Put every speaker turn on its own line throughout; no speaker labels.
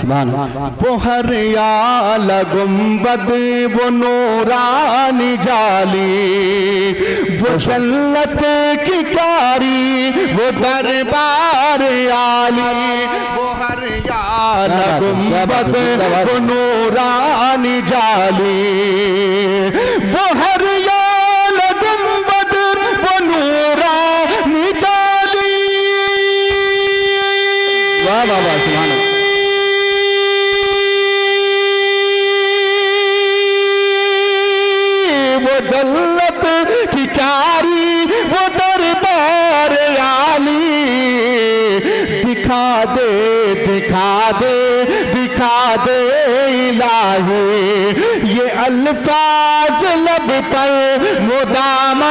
वो हर आला गुंबद वो नूरानी जाली, वो जन्नत की क्यारी वो दरबार आली, वो हर आला गुंबद वो नूरानी जाली, वो हर आला गुंबद वो नूरानी जाली। वाह वाह वाह, सुभान अल्लाह। वो जन्नत की क्यारी वो दरबार आली, दिखा दे दिखा दे दिखा दे इलाही, ये अल्फाज लब पर मुदाम आ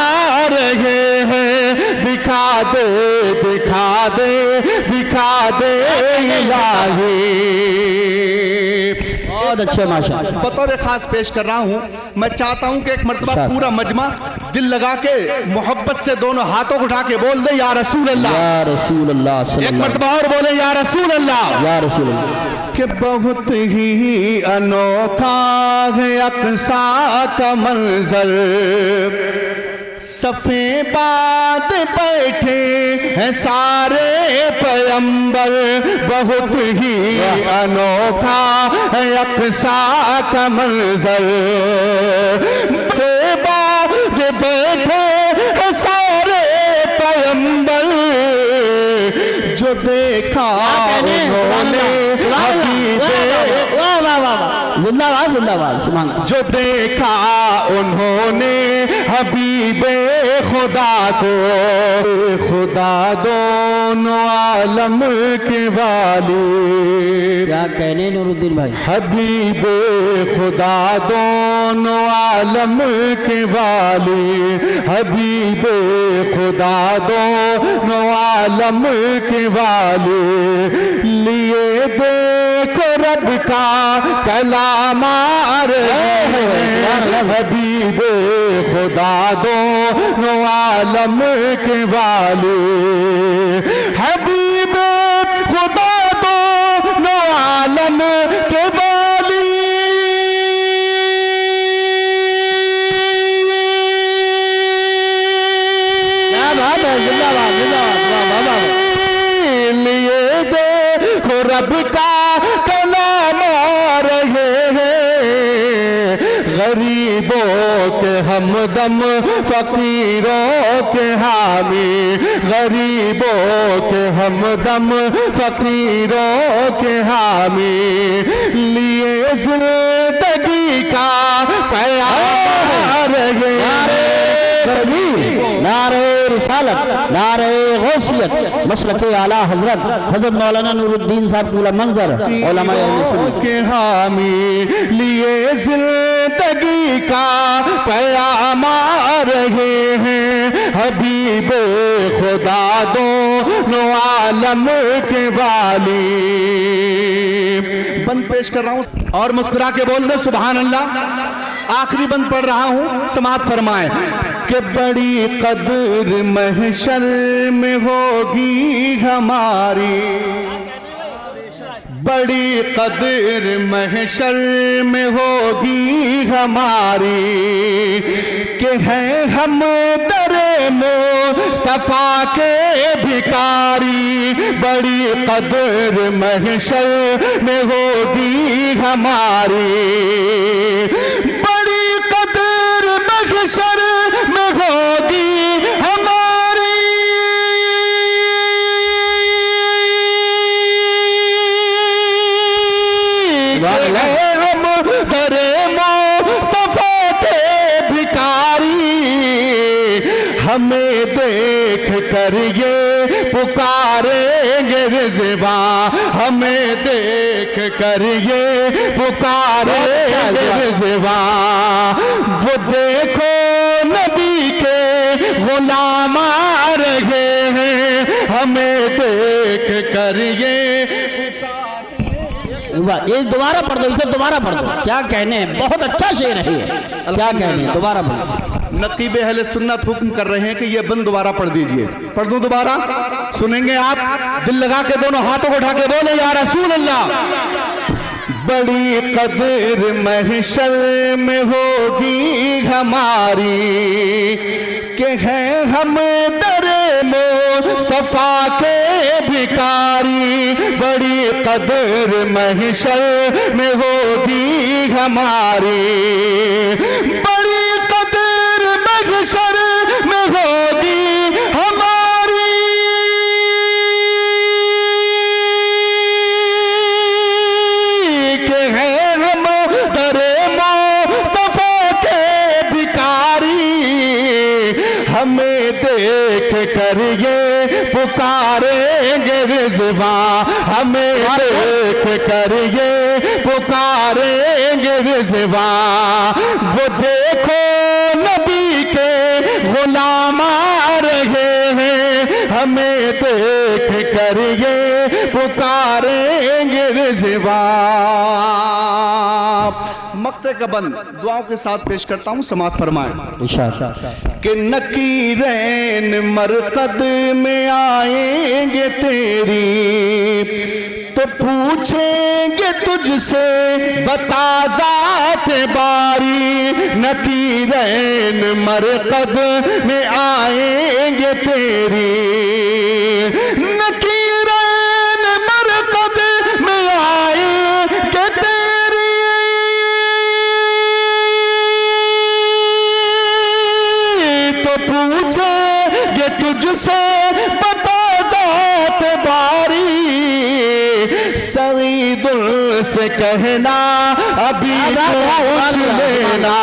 रहे हैं, दिखा दे दिखा दे दिखा दे इलाही। बहुत अच्छे माशाअल्लाह। बतौर खास पेश कर रहा हूँ, मैं चाहता हूँ कि एक मर्तबा पूरा मजमा दिल लगा के मोहब्बत से दोनों हाथों को उठा के बोल दे या रसूल अल्लाह, या रसूल अल्लाह। एक मर्तबा और बोले या रसूल अल्लाह, या रसूल अल्लाह। कि बहुत ही अनोखा है अक्सा का मंजर, सफ़े बाद बैठे हैं सारे पैगंबर, बहुत ही अनोखा है अक्सा का मंजर, सफ़े बाद बैठे हैं सारे पैगंबर, जो देखा उन्होंने जिंदाबाद जिंदाबाद सुभान अल्लाह, जो देखा उन्होंने हबीबे खुदा को, खुदा दोनों आलम के वाली। क्या कहने नूरुद्दीन भाई, हबीबे खुदा दोनों आलम के वाली, हबीबे खुदा दोनों आलम के वाली, लिए देखो रब का कलाम आ रहे हैं, हबीबे खुदा दोनों आलम के वाली, हबीबे खुदा दोनों आलम के वाली। क्या बात है, जिंदाबाद जिंदाबाद। लिए देखो रब का कलाम आ रहे हैं, गरीबों के हमदम फकीरों के हामी, गरीबों के हमदम फकीरों के हामी, लिए जिंदगी का प्यार आ रहे हैं। नारे रिसालत, नारे गौसियत, मसलके आला हजरत हजरत मौलाना नूरुद्दीन साहब की मंजर उलमाए के हामी, लिए जिंदगी का पैगाम आ रहे हैं, हबीबे खुदा दोनों आलम के वाली। बंद पेश कर रहा हूँ और मुस्कुरा के बोल दे सुभान अल्लाह। आखिरी बंद पढ़ रहा हूँ, समाअत फरमाए कि बड़ी कदर महशर में होगी हमारी, बड़ी कदर महशर में होगी हमारी, कि हैं हम दरे मुस्तफा के भिखारी, बड़ी कदर महशर में होगी हमारी, बड़ी कदर महशर में होगी हमारी। हम दरे मुस्तफा के भिखारी, हमें देख कर ये पुकारेंगे रिज़वा, हमें देख कर ये पुकारेंगे रिज़वा। वो देखो नबी के गुलाम आ रहे हैं, हमें देख कर ये।
ये दोबारा पढ़ दो, इसे दोबारा पढ़ दो। क्या कहने हैं, बहुत अच्छा शेर है ये, क्या कहने हैं, दोबारा पढ़ो।
नकीब अहले सुन्नत हुक्म कर रहे हैं कि ये बंद दोबारा पढ़ दीजिए। पढ़ दूं दोबारा, सुनेंगे आप? दिल लगा के दोनों हाथों को उठा के बोले या रसूल अल्लाह। बड़ी कदर महशर में होगी हमारी कि हैं हम दरे मुस्तफा के भिखारी। बड़ी कदर महशर में होगी हमारी, बड़ी कदर महशर में होगी हमारी कि हैं हम दरे मुस्तफा के भिखारी। हमें देख कर ये पुकारेंगे रिज़वा, हमें देख कर ये पुकारेंगे रिज़वा। वो देखो नबी के गुलाम आ रहे हैं, हमें देख कर ये पुकारेंगे रिज़वा। मक्ते का बंद दुआओं के साथ पेश करता हूँ, समात फरमाएं कि नकीरैन मरकद में आएंगे तेरी तो पूछेंगे तुझसे बता ज़ात बारी। नकीरैन मरकद में आएंगे तेरी, नकीरैन मरकद में आएंगे तेरी तो पूछेंगे तुझसे बता ज़ात बारी। सईदुल से कहना अभी पूछ लेना,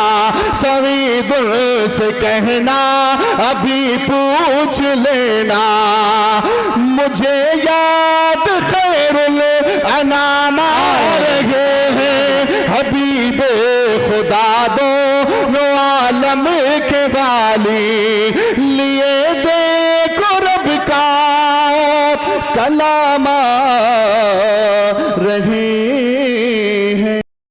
सईदुल से कहना अभी पूछ लेना। मुझे याद खैरुल अनाम आ रहे हैं, हबीबे खुदा दोनों आलम के वाली। लिए देखो रब का कलाम रही